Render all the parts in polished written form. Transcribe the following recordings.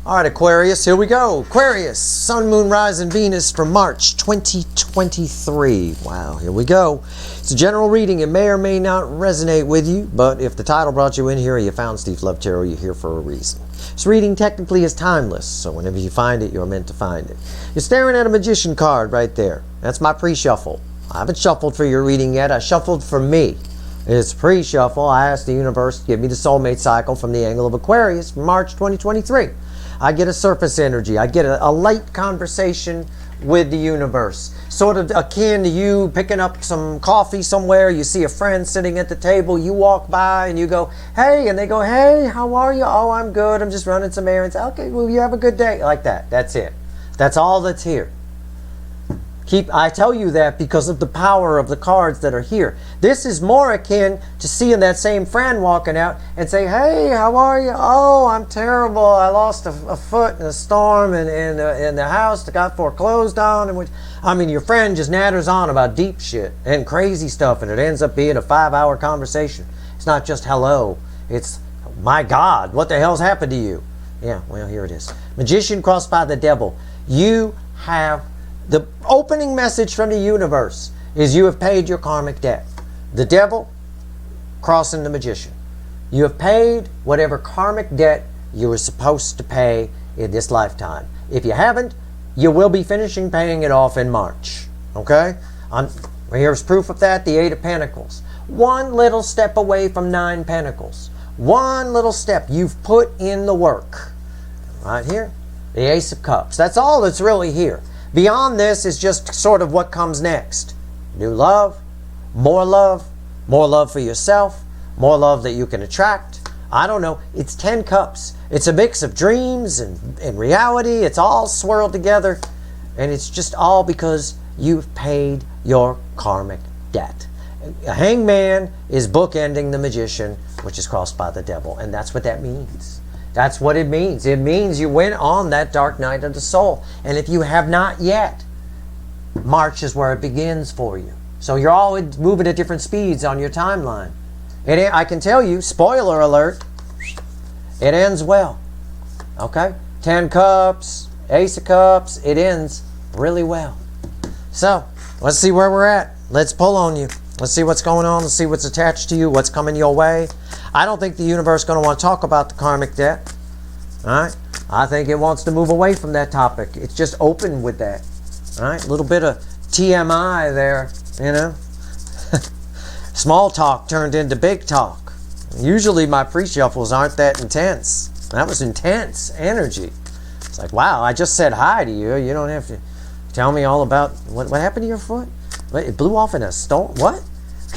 All right, Aquarius, here we go. Aquarius, Sun, Moon, Rising, Venus for March 2023. Wow, here we go. It's a general reading. It may or may not resonate with you, but if the title brought you in here or you found Steve Love Tarot, you're here for a reason. This reading technically is timeless, so whenever you find it, you're meant to find it. You're staring at a magician card right there. That's my pre-shuffle. I haven't shuffled for your reading yet. I shuffled for me. It's pre-shuffle. I asked the universe to give me the soulmate cycle from the angle of Aquarius for March 2023. I get a surface energy. I get a light conversation with the universe. Sort of akin to you picking up some coffee somewhere. You see a friend sitting at the table. You walk by and you go, hey. And they go, hey, how are you? Oh, I'm good. I'm just running some errands. Okay, well, you have a good day. Like that. That's it. That's all that's here. I tell you that because of the power of the cards that are here. This is more akin to seeing that same friend walking out and say, hey, how are you? Oh, I'm terrible. I lost a foot in a storm and the house got foreclosed on. And I mean, your friend just natters on about deep shit and crazy stuff, and it ends up being a 5-hour conversation. It's not just hello. It's, my God, what the hell's happened to you? Yeah, well, here it is. Magician crossed by the devil. You have... The opening message from the universe is you have paid your karmic debt. The devil crossing the magician. You have paid whatever karmic debt you were supposed to pay in this lifetime. If you haven't, you will be finishing paying it off in March. Okay? Here's proof of that, the 8 of Pentacles. One little step away from 9 Pentacles. One little step. You've put in the work. Right here, the Ace of Cups. That's all that's really here. Beyond this is just sort of what comes next. New love, more love for yourself, more love that you can attract. I don't know. It's 10 cups. It's a mix of dreams and reality. It's all swirled together. And it's just all because you've paid your karmic debt. A hangman is bookending the magician, which is crossed by the devil. And that's what that means. That's what it means. It means you went on that dark night of the soul. And if you have not yet, March is where it begins for you. So you're always moving at different speeds on your timeline. And I can tell you, spoiler alert, it ends well. Okay? 10 cups, Ace of Cups, it ends really well. So, let's see where we're at. Let's pull on you. Let's see what's going on. Let's see what's attached to you, what's coming your way. I don't think the universe is going to want to talk about the karmic debt. All right? I think it wants to move away from that topic. It's just open with that. All right? A little bit of TMI there, you know. Small talk turned into big talk. Usually my pre-shuffles aren't that intense. That was intense energy. It's like, wow, I just said hi to you. You don't have to tell me all about what happened to your foot. It blew off in a storm? What?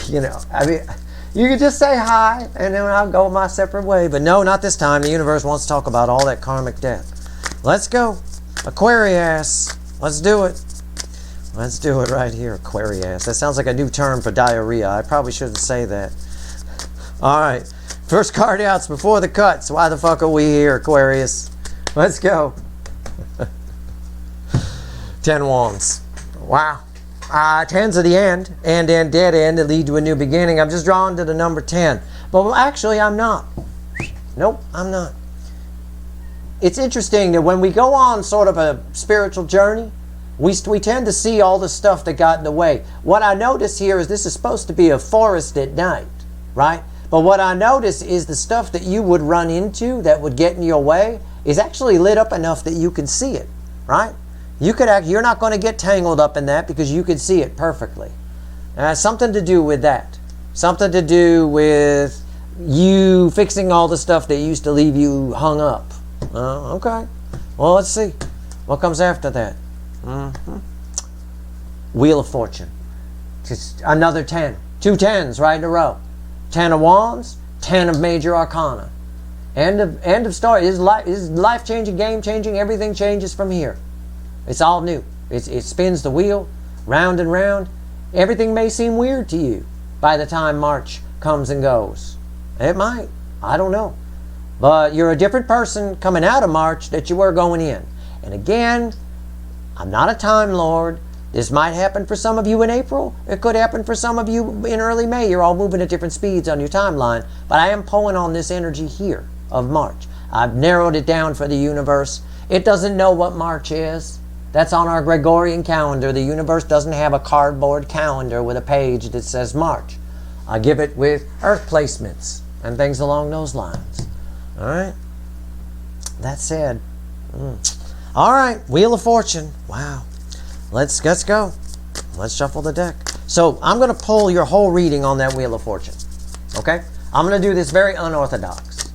You know, I mean, you could just say hi, and then I'll go my separate way. But no, not this time. The universe wants to talk about all that karmic debt. Let's go. Aquarius. Let's do it. Let's do it right here, Aquarius. That sounds like a new term for diarrhea. I probably shouldn't say that. All right. First card out's before the cuts. Why the fuck are we here, Aquarius? Let's go. 10 wands. Wow. 10's are the end, and dead end that lead to a new beginning. I'm just drawn to the number 10. But actually, I'm not. Nope, I'm not. It's interesting that when we go on sort of a spiritual journey, we tend to see all the stuff that got in the way. What I notice here is this is supposed to be a forest at night, right? But what I notice is the stuff that you would run into that would get in your way is actually lit up enough that you can see it, right? You're not going to get tangled up in that because you can see it perfectly. Something to do with that. Something to do with you fixing all the stuff that used to leave you hung up. Okay. Well, let's see. What comes after that? Wheel of Fortune. Just another 10. 2 10s right in a row. 10 of Wands, 10 of Major Arcana. End of story. This is life-changing, game-changing. Everything changes from here. It's all new. It spins the wheel, round and round. Everything may seem weird to you by the time March comes and goes. It might. I don't know. But you're a different person coming out of March that you were going in. And again, I'm not a Time Lord. This might happen for some of you in April. It could happen for some of you in early May. You're all moving at different speeds on your timeline. But I am pulling on this energy here of March. I've narrowed it down for the universe. It doesn't know what March is. That's on our Gregorian calendar. The universe doesn't have a cardboard calendar with a page that says March. I give it with earth placements and things along those lines. All right? That said, all right, Wheel of Fortune. Wow. Let's go. Let's shuffle the deck. So I'm going to pull your whole reading on that Wheel of Fortune. Okay? I'm going to do this very unorthodox.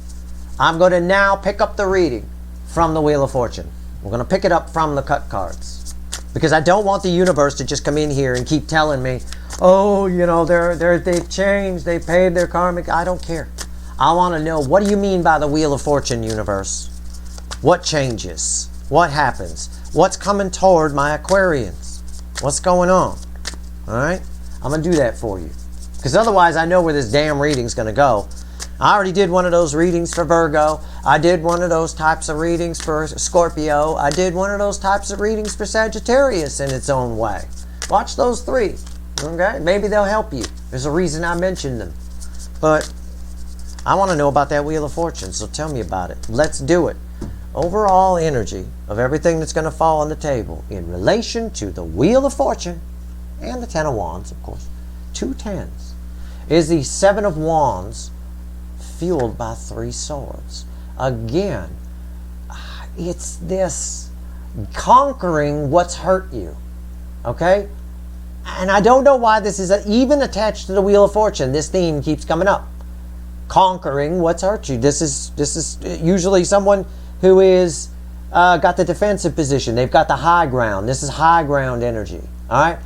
I'm going to now pick up the reading from the Wheel of Fortune. We're going to pick it up from the cut cards. Because I don't want the universe to just come in here and keep telling me, oh, you know, they've changed, they paid their karmic. I don't care. I want to know, what do you mean by the Wheel of Fortune, universe? What changes? What happens? What's coming toward my Aquarians? What's going on? All right? I'm going to do that for you. Because otherwise I know where this damn reading's going to go. I already did one of those readings for Virgo. I did one of those types of readings for Scorpio. I did one of those types of readings for Sagittarius in its own way. Watch those three. Okay? Maybe they'll help you. There's a reason I mentioned them. But I want to know about that Wheel of Fortune, so tell me about it. Let's do it. Overall energy of everything that's going to fall on the table in relation to the Wheel of Fortune and the Ten of Wands, of course. 2 tens. Is the 7 of Wands fueled by 3 swords. Again, it's this conquering what's hurt you. Okay? And I don't know why this is even attached to the Wheel of Fortune. This theme keeps coming up. Conquering what's hurt you. This is usually someone who is got the defensive position. They've got the high ground. This is high ground energy. All right?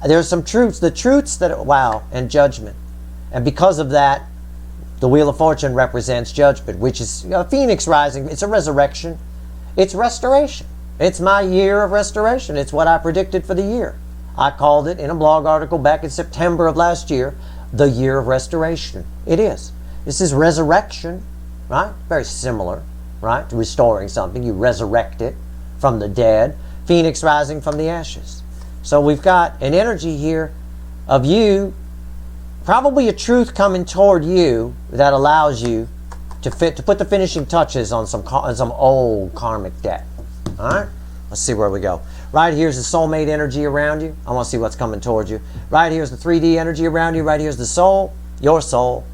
There's some truths. The truths that, wow, and judgment. And because of that, the Wheel of Fortune represents judgment, which is a phoenix rising. It's a resurrection. It's restoration. It's my year of restoration. It's what I predicted for the year. I called it in a blog article back in September of last year, the year of restoration. It is. This is resurrection, right? Very similar, right? To restoring something. You resurrect it from the dead. Phoenix rising from the ashes. So we've got an energy here of you, probably a truth coming toward you that allows you to put the finishing touches on some old karmic debt. All right? Let's see where we go. Right here's the soulmate energy around you. I want to see what's coming towards you. Right here's the 3D energy around you. Right here's the soul, your soul.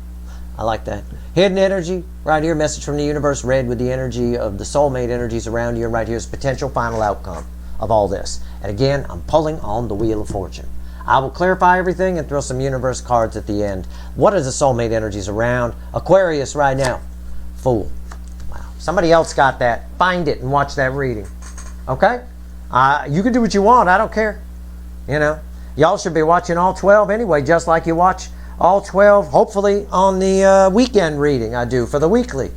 I like that. Hidden energy. Right here, message from the universe, red with the energy of the soulmate energies around you. And right here's potential final outcome of all this. And again, I'm pulling on the Wheel of Fortune. I will clarify everything and throw some universe cards at the end. What are the soulmate energies around Aquarius right now? Fool. Wow. Somebody else got that. Find it and watch that reading. Okay? You can do what you want. I don't care. You know, y'all should be watching all 12 anyway, just like you watch all 12, hopefully, on the weekend reading I do for the weekly.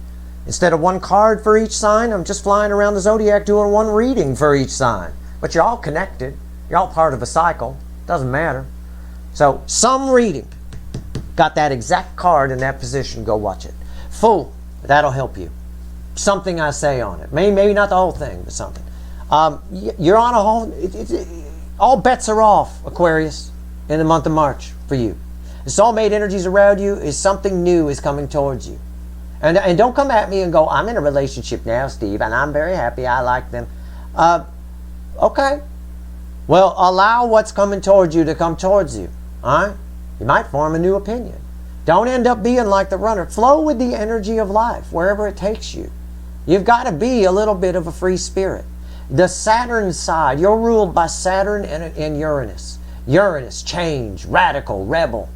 Instead of one card for each sign, I'm just flying around the zodiac doing one reading for each sign. But you're all connected. You're all part of a cycle. Doesn't matter. So, some reading got that exact card in that position. Go watch it. Fool. That'll help you. Something I say on it. Maybe not the whole thing, but something. You're on a whole... all bets are off, Aquarius, in the month of March for you. The soulmate energies around you is something new is coming towards you. And don't come at me and go, I'm in a relationship now, Steve, and I'm very happy. I like them. Okay. Well, allow what's coming towards you to come towards you. All right? You might form a new opinion. Don't end up being like the runner. Flow with the energy of life, wherever it takes you. You've got to be a little bit of a free spirit. The Saturn side, you're ruled by Saturn and Uranus. Uranus, change, radical, rebel.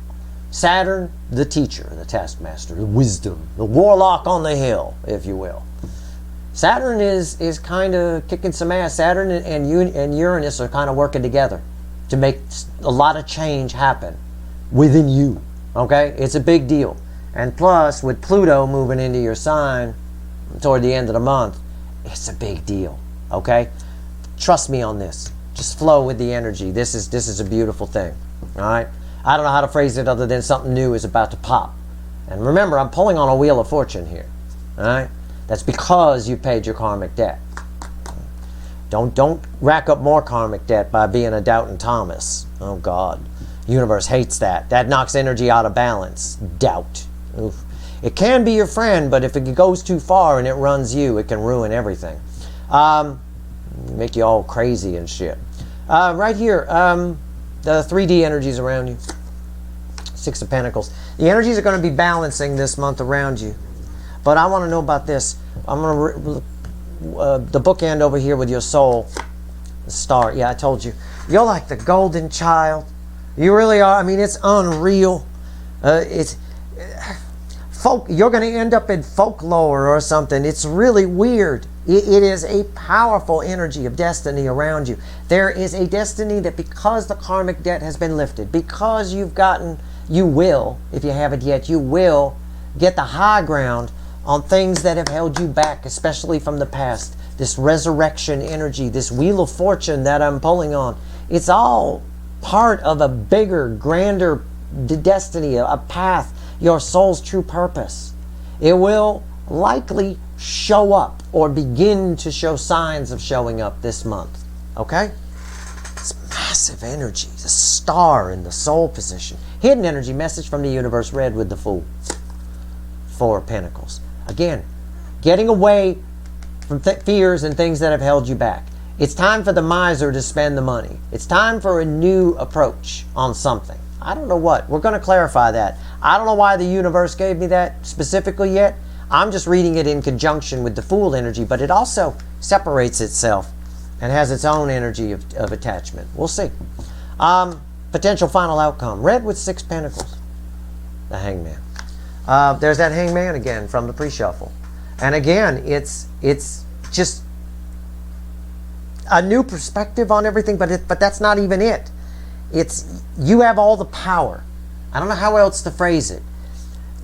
Saturn, the teacher, the taskmaster, the wisdom, the warlock on the hill, if you will. Saturn is kind of kicking some ass. Saturn and Uranus are kind of working together to make a lot of change happen within you. Okay? It's a big deal. And plus, with Pluto moving into your sign toward the end of the month, it's a big deal. Okay? Trust me on this. Just flow with the energy. This is a beautiful thing. All right? I don't know how to phrase it other than something new is about to pop. And remember, I'm pulling on a Wheel of Fortune here. All right? That's because you paid your karmic debt. Don't rack up more karmic debt by being a doubting Thomas. Oh, God. The universe hates that. That knocks energy out of balance. Doubt. Oof. It can be your friend, but if it goes too far and it runs you, it can ruin everything. Make you all crazy and shit. Right here, the 3D energies around you. Six of Pentacles. The energies are going to be balancing this month around you. But I want to know about this. I'm going to the bookend over here with your soul. The star. Yeah, I told you. You're like the golden child. You really are. I mean, it's unreal. You're going to end up in folklore or something. It's really weird. It is a powerful energy of destiny around you. There is a destiny that because the karmic debt has been lifted, because you've gotten, you will, if you haven't yet, you will get the high ground on things that have held you back, especially from the past. This resurrection energy, this wheel of fortune that I'm pulling on, it's all part of a bigger, grander destiny, a path, your soul's true purpose. It will likely show up or begin to show signs of showing up this month. Okay? It's massive energy. The star in the soul position. Hidden energy, message from the universe, read with the Fool. Four of Pentacles. Again, getting away from fears and things that have held you back. It's time for the miser to spend the money. It's time for a new approach on something. I don't know what. We're going to clarify that. I don't know why the universe gave me that specifically yet. I'm just reading it in conjunction with the Fool energy, but it also separates itself and has its own energy of attachment. We'll see. Potential final outcome. Red with Six Pentacles. The Hangman. There's that Hangman again from the pre-shuffle. And again, it's just a new perspective on everything, but that's not even it. It's you have all the power. I don't know how else to phrase it.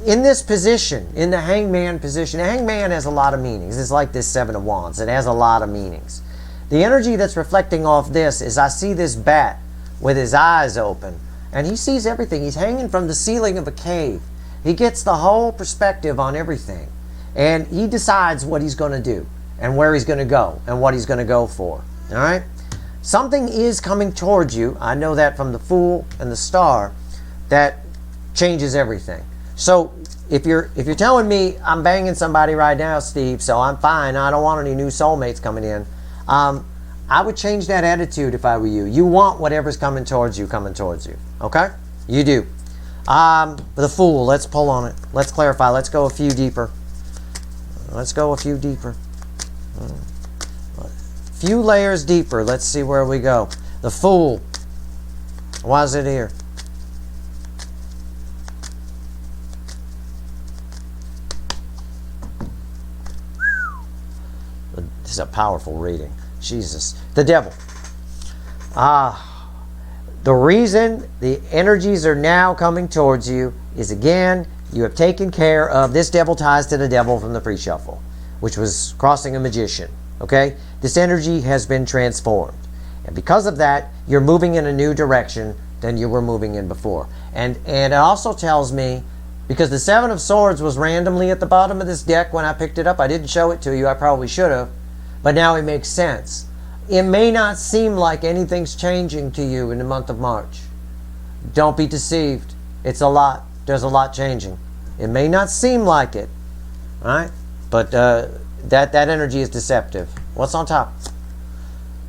In this position, in the Hangman position, the Hangman has a lot of meanings. It's like this Seven of Wands. It has a lot of meanings. The energy that's reflecting off this is I see this bat with his eyes open, and he sees everything. He's hanging from the ceiling of a cave. He gets the whole perspective on everything, and he decides what he's going to do and where he's going to go and what he's going to go for. All right? Something is coming towards you. I know that from the Fool and the Star that changes everything. So if you're telling me I'm banging somebody right now, Steve, so I'm fine, I don't want any new soulmates coming in, I would change that attitude if I were you. You want whatever's coming towards you. Okay? You do. The Fool, let's pull on it. Let's clarify. Let's go a few deeper. Few layers deeper. Let's see where we go. The Fool. Why is it here? This is a powerful reading. Jesus. The Devil. The reason the energies are now coming towards you is, again, you have taken care of this devil ties to the devil from the pre-shuffle, which was crossing a magician. Okay? This energy has been transformed. And because of that, you're moving in a new direction than you were moving in before. And it also tells me, because the Seven of Swords was randomly at the bottom of this deck when I picked it up. I didn't show it to you. I probably should have. But now it makes sense. It may not seem like anything's changing to you in the month of March. Don't be deceived. It's a lot. There's a lot changing. It may not seem like it. All right? But that energy is deceptive. What's on top?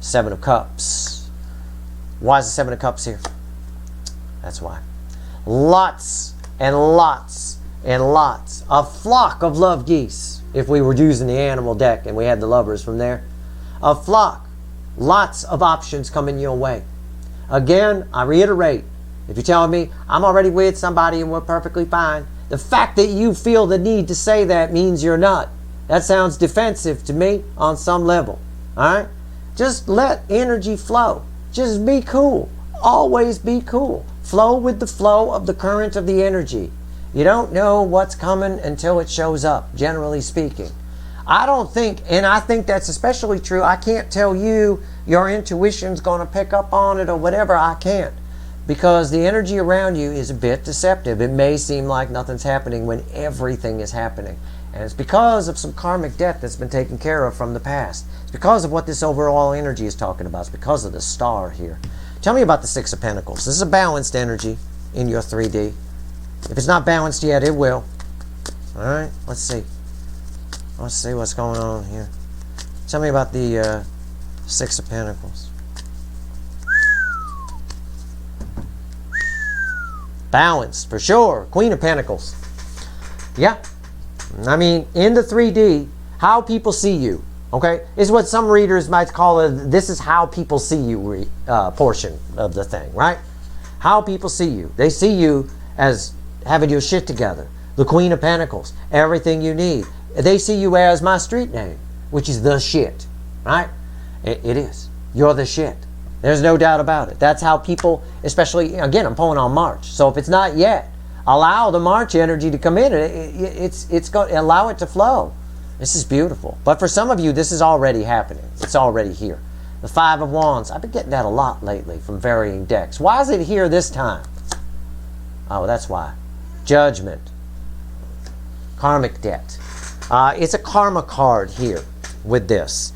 Seven of Cups. Why is the Seven of Cups here? That's why. Lots and lots and lots. A flock of love geese. If we were using the animal deck and we had the lovers from there. A flock. Lots of options coming your way. Again, I reiterate, if you're telling me I'm already with somebody and we're perfectly fine, the fact that you feel the need to say that means you're not. That sounds defensive to me on some level. All right? Just let energy flow. Just be cool. Always be cool. Flow with the flow of the current of the energy. You don't know what's coming until it shows up, generally speaking. I don't think, and I think that's especially true, I can't tell you your intuition's going to pick up on it or whatever. I can't. Because the energy around you is a bit deceptive. It may seem like nothing's happening when everything is happening. And it's because of some karmic debt that's been taken care of from the past. It's because of what this overall energy is talking about. It's because of the star here. Tell me about the Six of Pentacles. This is a balanced energy in your 3D. If it's not balanced yet, it will. Alright, let's see. Let's see what's going on here. Tell me about the Six of Pentacles. Balance, for sure. Queen of Pentacles. Yeah. I mean, in the 3D, how people see you, okay, is what some readers might call it, this is how people see you portion of the thing, right? How people see you. They see you as having your shit together. The Queen of Pentacles. Everything you need. They see you as my street name, which is the shit, right? It is. You're the shit. There's no doubt about it. That's how people, especially, again, I'm pulling on March. So if it's not yet, allow the March energy to come in. It's going to allow it to flow. This is beautiful. But for some of you, this is already happening. It's already here. The Five of Wands. I've been getting that a lot lately from varying decks. Why is it here this time? Oh, that's why. Judgment. Karmic debt. It's a karma card here with this.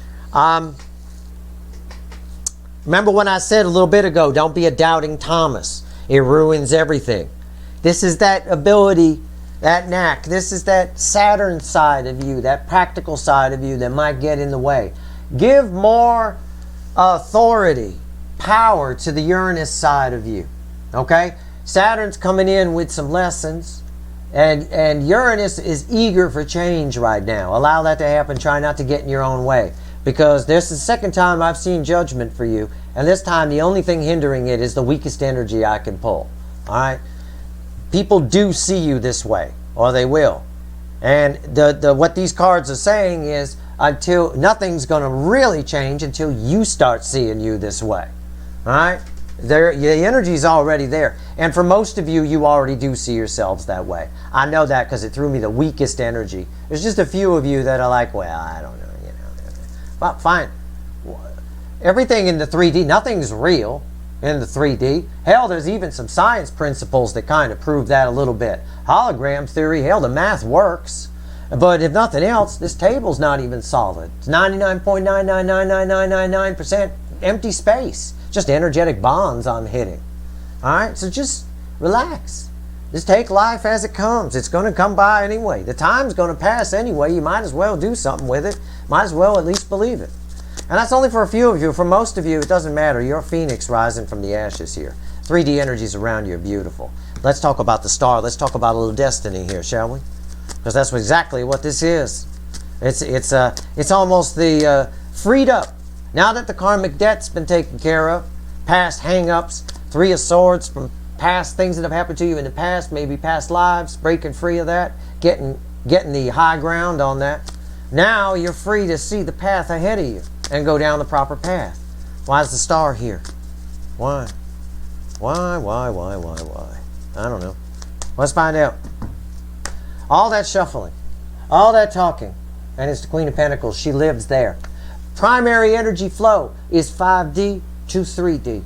Remember when I said a little bit ago, don't be a doubting Thomas. It ruins everything. This is that ability, that knack. This is that Saturn side of you, that practical side of you that might get in the way. Give more authority, power to the Uranus side of you. Okay? Saturn's coming in with some lessons. And Uranus is eager for change right now. Allow that to happen. Try not to get in your own way. Because this is the second time I've seen judgment for you. And this time the only thing hindering it is the weakest energy I can pull. Alright? People do see you this way. Or they will. And what these cards are saying is until nothing's going to really change until you start seeing you this way. Alright? The energy is already there. And for most of you, you already do see yourselves that way. I know that because it threw me the weakest energy. There's just a few of you that are like, well, I don't know. Well, fine. Everything in the 3D, nothing's real in the 3D. Hell, there's even some science principles that kind of prove that a little bit. Hologram theory, hell, the math works. But if nothing else, this table's not even solid. It's 99.9999999% empty space. Just energetic bonds I'm hitting. Alright, so just relax. Just take life as it comes. It's going to come by anyway. The time's going to pass anyway. You might as well do something with it. Might as well at least believe it. And that's only for a few of you. For most of you, it doesn't matter. You're a phoenix rising from the ashes here. 3D energies around you are beautiful. Let's talk about the star. Let's talk about a little destiny here, shall we? Because that's exactly what this is. It's almost the freed up. Now that the karmic debt's been taken care of, past hang-ups, 3 of Swords from past things that have happened to you in the past, maybe past lives, breaking free of that, getting the high ground on that. Now you're free to see the path ahead of you and go down the proper path. Why is the star here? Why? Why? I don't know. Let's find out. All that shuffling, all that talking, and it's the Queen of Pentacles. She lives there. Primary energy flow is 5D to 3D.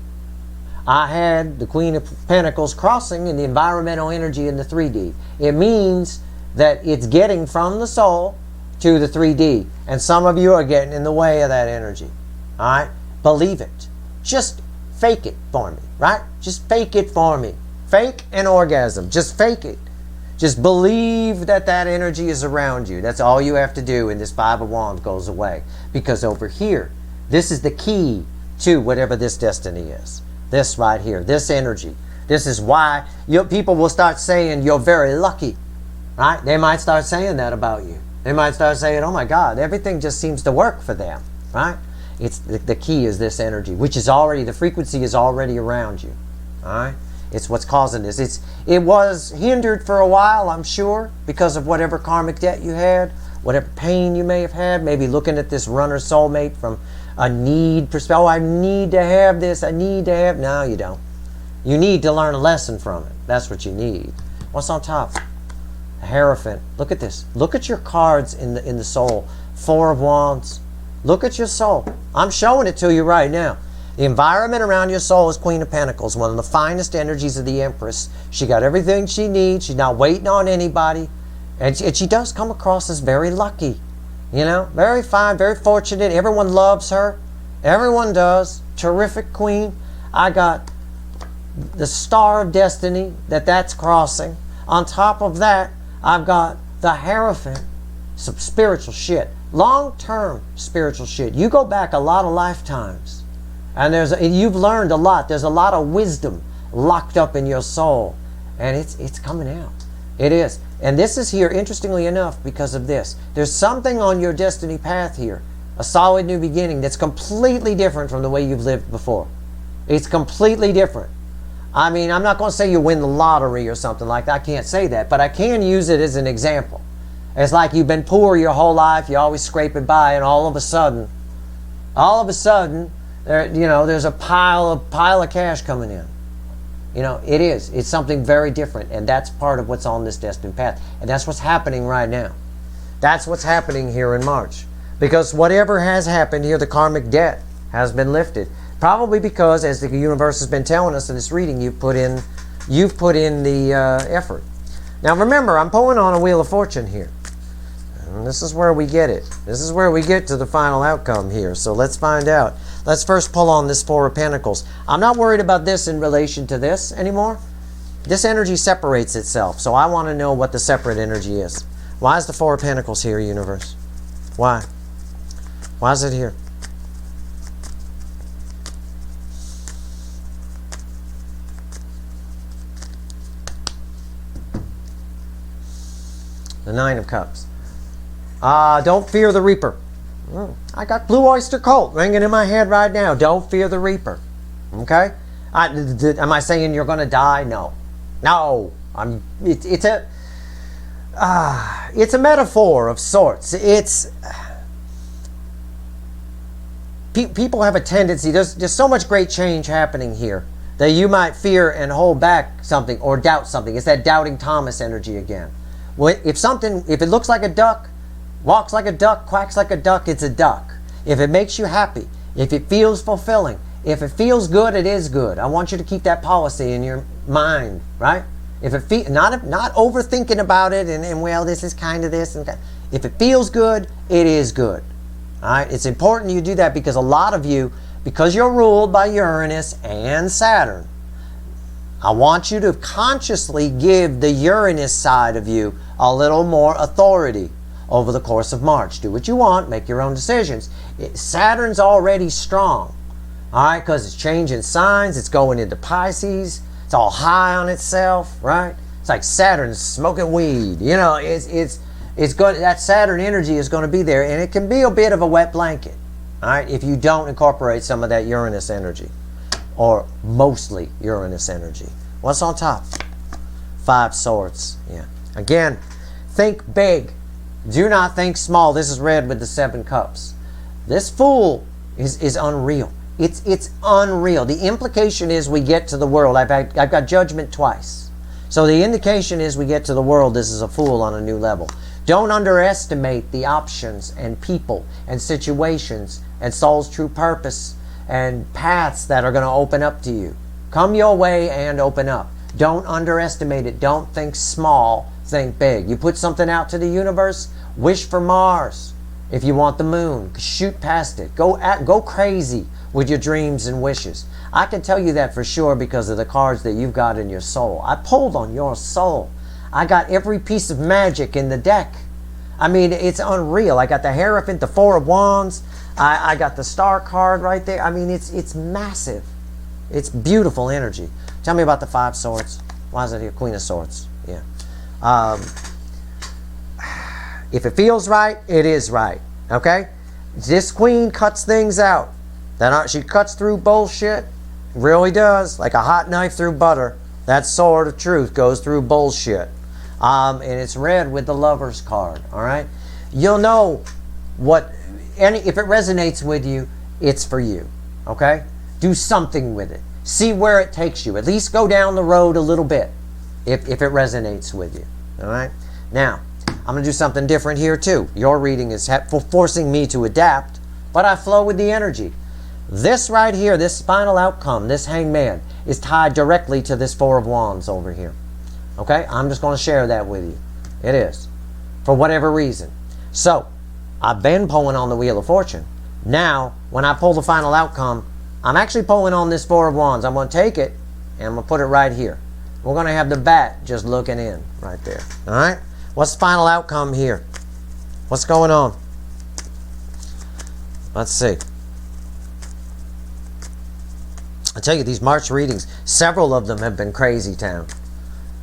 I had the Queen of Pentacles crossing in the environmental energy in the 3D. It means that it's getting from the soul to the 3D. And some of you are getting in the way of that energy. Alright? Believe it. Just fake it for me. Right? Just fake it for me. Fake an orgasm. Just fake it. Just believe that that energy is around you. That's all you have to do, and this Five of Wands goes away. Because over here, this is the key to whatever this destiny is. This right here, this energy. This is why people will start saying you're very lucky. Right? They might start saying that about you. They might start saying, oh my God, everything just seems to work for them. Right? It's the key is this energy, which is already, the frequency is already around you. Alright? It's what's causing this. It was hindered for a while, I'm sure, because of whatever karmic debt you had, whatever pain you may have had, maybe looking at this runner soulmate from a need perspective. Oh, I need to have this, I need to have... No, you don't. You need to learn a lesson from it. That's what you need. What's on top? A Hierophant. Look at this. Look at your cards in the soul. 4 of Wands. Look at your soul. I'm showing it to you right now. The environment around your soul is Queen of Pentacles, one of the finest energies of the Empress. She got everything she needs. She's not waiting on anybody. And she does come across as very lucky. You know, very fine, very fortunate. Everyone loves her. Everyone does. Terrific queen. I got the Star of Destiny that's crossing. On top of that, I've got The Hierophant, some spiritual shit. Long-term spiritual shit. You go back a lot of lifetimes, and you've learned a lot. There's a lot of wisdom locked up in your soul, and it's coming out. It is. And this is here, interestingly enough, because of this. There's something on your destiny path here, a solid new beginning that's completely different from the way you've lived before. It's completely different. I mean, I'm not going to say you win the lottery or something like that. I can't say that, but I can use it as an example. It's like you've been poor your whole life, you always scrape it by, and all of a sudden, there's a pile of cash coming in. You know, it is. It's something very different, and that's part of what's on this destined path. And that's what's happening right now. That's what's happening here in March. Because whatever has happened here, the karmic debt has been lifted. Probably because, as the universe has been telling us in this reading, you've put in the effort. Now remember, I'm pulling on a Wheel of Fortune here. And this is where we get it. This is where we get to the final outcome here. So let's find out. Let's first pull on this Four of Pentacles. I'm not worried about this in relation to this anymore. This energy separates itself. So I want to know what the separate energy is. Why is the Four of Pentacles here, universe? Why? Why is it here? The Nine of Cups. Don't fear the Reaper. I got Blue Oyster Cult ringing in my head right now. Don't fear the Reaper. Okay? Am I saying you're going to die? No. No. It's a metaphor of sorts. People have a tendency, there's so much great change happening here that you might fear and hold back something or doubt something. It's that doubting Thomas energy again. If it looks like a duck, walks like a duck, quacks like a duck, it's a duck. If it makes you happy, if it feels fulfilling, if it feels good, it is good. I want you to keep that policy in your mind, right? If it not overthinking about it and well, this is kind of this and that. If it feels good, it is good. All right? It's important you do that because a lot of you, because you're ruled by Uranus and Saturn, I want you to consciously give the Uranus side of you a little more authority over the course of March. Do what you want, make your own decisions. Saturn's already strong, all right, because it's changing signs, it's going into Pisces, it's all high on itself, right? It's like Saturn's smoking weed. You know, it's good. That Saturn energy is going to be there, and it can be a bit of a wet blanket, all right, if you don't incorporate some of that Uranus energy, or mostly Uranus energy. What's on top? Five Swords. Yeah. Again, think big. Do not think small. This is red with the Seven Cups. This Fool is unreal. It's unreal. The implication is we get to the world. I've got Judgment twice. So the indication is we get to the world. This is a Fool on a new level. Don't underestimate the options and people and situations and soul's true purpose and paths that are going to open up to you. Come your way and open up. Don't underestimate it. Don't think small. Think big. You put something out to the universe, wish for Mars. If you want the moon, shoot past it. Go crazy with your dreams and wishes. I can tell you that for sure because of the cards that you've got in your soul. I pulled on your soul. I got every piece of magic in the deck. I mean, it's unreal. I got the Hierophant, the Four of Wands. I got the Star card right there. I mean, it's massive. It's beautiful energy. Tell me about the Five Swords. Why is it here? Queen of Swords. Yeah. If it feels right, it is right. Okay? This queen cuts things out. She cuts through bullshit. Really does. Like a hot knife through butter. That sword of truth goes through bullshit. And it's red with the Lover's card. Alright? You'll know if it resonates with you, it's for you. Okay? Do something with it. See where it takes you. At least go down the road a little bit if it resonates with you. Alright? Now, I'm going to do something different here too. Your reading is forcing me to adapt, but I flow with the energy. This right here, this final outcome, this Hangman, is tied directly to this Four of Wands over here. Okay? I'm just going to share that with you. It is. For whatever reason. So, I've been pulling on the Wheel of Fortune. Now, when I pull the final outcome, I'm actually pulling on this Four of Wands. I'm going to take it, and I'm going to put it right here. We're going to have the bat just looking in right there. Alright? What's the final outcome here? What's going on? Let's see. I tell you, these March readings, several of them have been crazy town.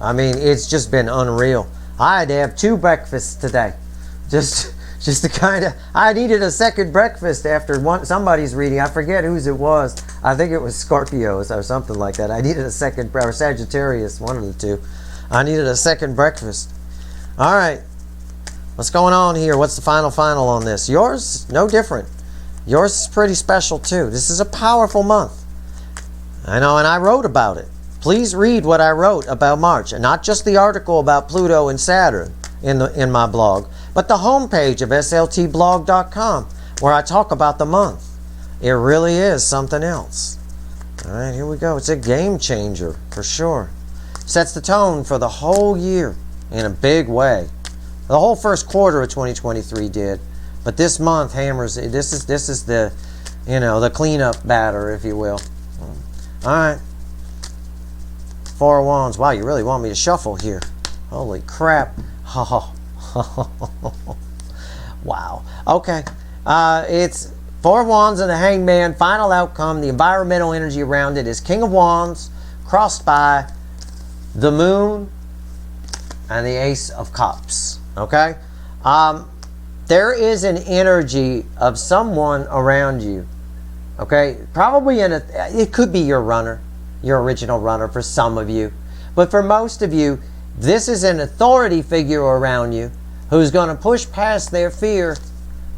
I mean, it's just been unreal. I had to have 2 breakfasts today. Just to kind of, I needed a second breakfast after somebody's reading. I forget whose it was. I think it was Scorpios or something like that. I needed a second, or Sagittarius, one of the two. I needed a second breakfast. All right. What's going on here? What's the final on this? Yours, no different. Yours is pretty special too. This is a powerful month. I know, and I wrote about it. Please read what I wrote about March, and not just the article about Pluto and Saturn in my blog, but the homepage of sltblog.com, where I talk about the month. It really is something else. All right, here we go. It's a game changer for sure. Sets the tone for the whole year in a big way. The whole first quarter of 2023 did, but this month hammers. This is the, the cleanup batter, if you will. All right. 4 of Wands. Wow, you really want me to shuffle here? Holy crap! Wow. Okay. It's 4 of Wands and the Hangman. Final outcome. The environmental energy around it is King of Wands, crossed by the Moon and the Ace of Cups. Okay. There is an energy of someone around you. Okay. Probably it could be your runner, your original runner for some of you, but for most of you, this is an authority figure around you who's going to push past their fear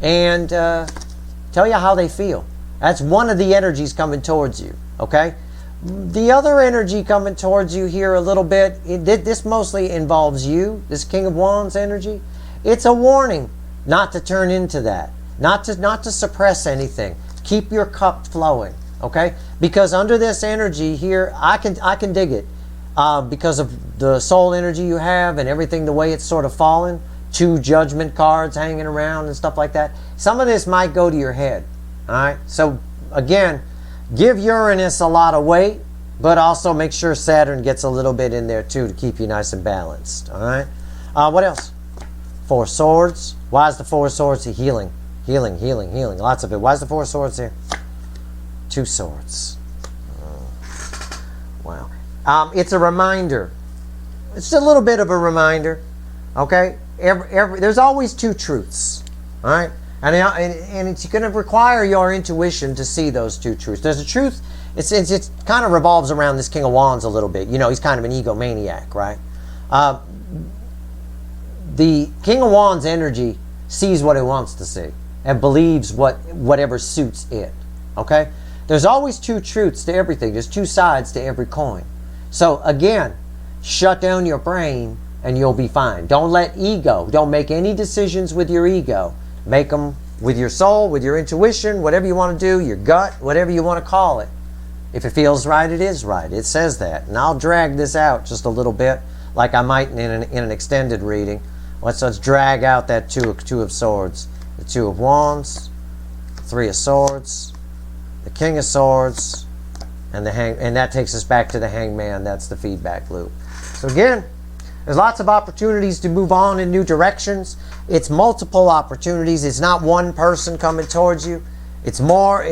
and tell you how they feel. That's one of the energies coming towards you, okay? The other energy coming towards you here a little bit, this mostly involves you, this King of Wands energy. It's a warning not to turn into that, not to suppress anything. Keep your cup flowing, okay? Because under this energy here, I can dig it. Because of the soul energy you have and everything, the way it's sort of fallen, 2 judgment cards hanging around and stuff like that. Some of this might go to your head, all right? So, again, give Uranus a lot of weight, but also make sure Saturn gets a little bit in there too to keep you nice and balanced, all right? What else? 4 of Swords. Why is the 4 of Swords? Healing. Healing. Lots of it. Why is the 4 of Swords here? 2 Swords. Wow. It's a reminder. It's a little bit of a reminder, okay? There's always 2 truths, all right? And it's going to require your intuition to see those 2 truths. There's a truth. It kind of revolves around this King of Wands a little bit. He's kind of an egomaniac, right? The King of Wands energy sees what it wants to see and believes whatever suits it, okay? There's always 2 truths to everything. There's 2 sides to every coin. So again, shut down your brain and you'll be fine. Don't let ego, don't make any decisions with your ego. Make them with your soul, with your intuition, whatever you want to do, your gut, whatever you want to call it. If it feels right, it is right. It says that. And I'll drag this out just a little bit, like I might in an extended reading. Let's drag out that two of Swords. The 2 of Wands, 3 of Swords, the King of Swords, and that takes us back to the Hangman. That's the feedback loop. So again, there's lots of opportunities to move on in new directions. It's multiple opportunities. It's not one person coming towards you. It's more,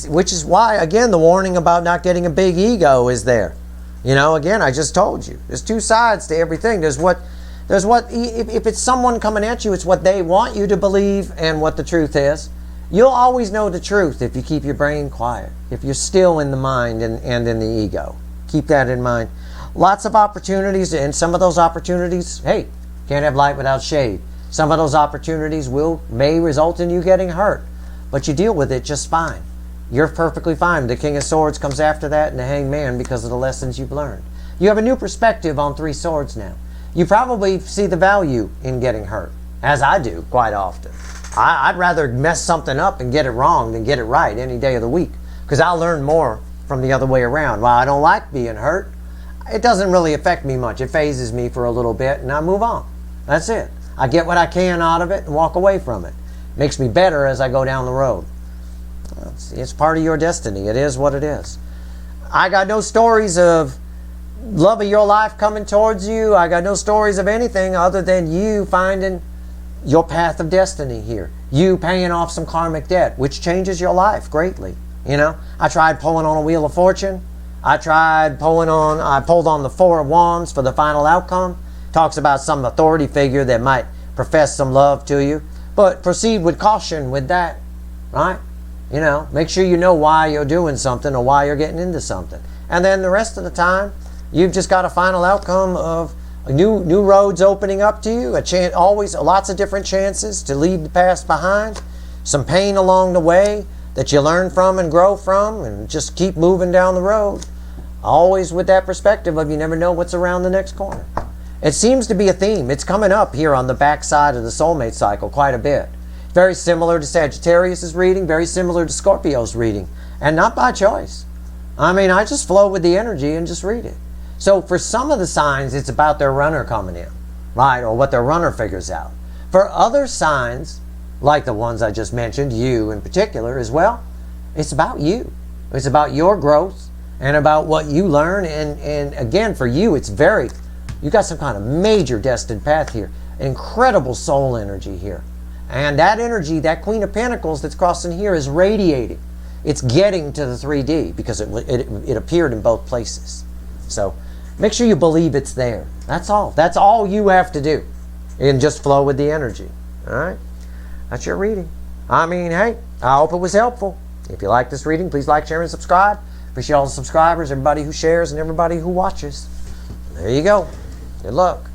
which is why, again, the warning about not getting a big ego is there. Again, I just told you. There's 2 sides to everything. If it's someone coming at you, it's what they want you to believe and what the truth is. You'll always know the truth if you keep your brain quiet, if you're still in the mind and in the ego. Keep that in mind. Lots of opportunities, and some of those opportunities, hey, can't have light without shade. Some of those opportunities may result in you getting hurt, but you deal with it just fine. You're perfectly fine. The King of Swords comes after that and the Hangman because of the lessons you've learned. You have a new perspective on 3 swords now. You probably see the value in getting hurt, as I do quite often. I'd rather mess something up and get it wrong than get it right any day of the week, because I'll learn more from the other way around. While I don't like being hurt, it doesn't really affect me much. It phases me for a little bit and I move on. That's it. I get what I can out of it and walk away from it. Makes me better as I go down the road. It's part of your destiny. It is what it is. I got no stories of love of your life coming towards you. I got no stories of anything other than you finding your path of destiny here. You paying off some karmic debt, which changes your life greatly. You know, I tried pulling on a Wheel of Fortune. I pulled on the Four of Wands for the final outcome. Talks about some authority figure that might profess some love to you. But proceed with caution with that, right? You know, make sure you know why you're doing something or why you're getting into something. And then the rest of the time, you've just got a final outcome of new roads opening up to you, always lots of different chances to leave the past behind, some pain along the way that you learn from and grow from, and just keep moving down the road. Always with that perspective of you never know what's around the next corner. It seems to be a theme. It's coming up here on the backside of the soulmate cycle quite a bit. Very similar to Sagittarius' reading, very similar to Scorpio's reading, and not by choice. I mean, I just flow with the energy and just read it. So for some of the signs, it's about their runner coming in, right? Or what their runner figures out. For other signs, like the ones I just mentioned, you in particular as well, it's about you. It's about your growth and about what you learn. And again, for you, you got some kind of major destined path here. Incredible soul energy here. And that energy, that Queen of Pentacles that's crossing here is radiating. It's getting to the 3D because it appeared in both places. So make sure you believe it's there. That's all. That's all you have to do. And just flow with the energy. All right? That's your reading. I mean, hey, I hope it was helpful. If you like this reading, please like, share, and subscribe. Appreciate all the subscribers, everybody who shares, and everybody who watches. There you go. Good luck.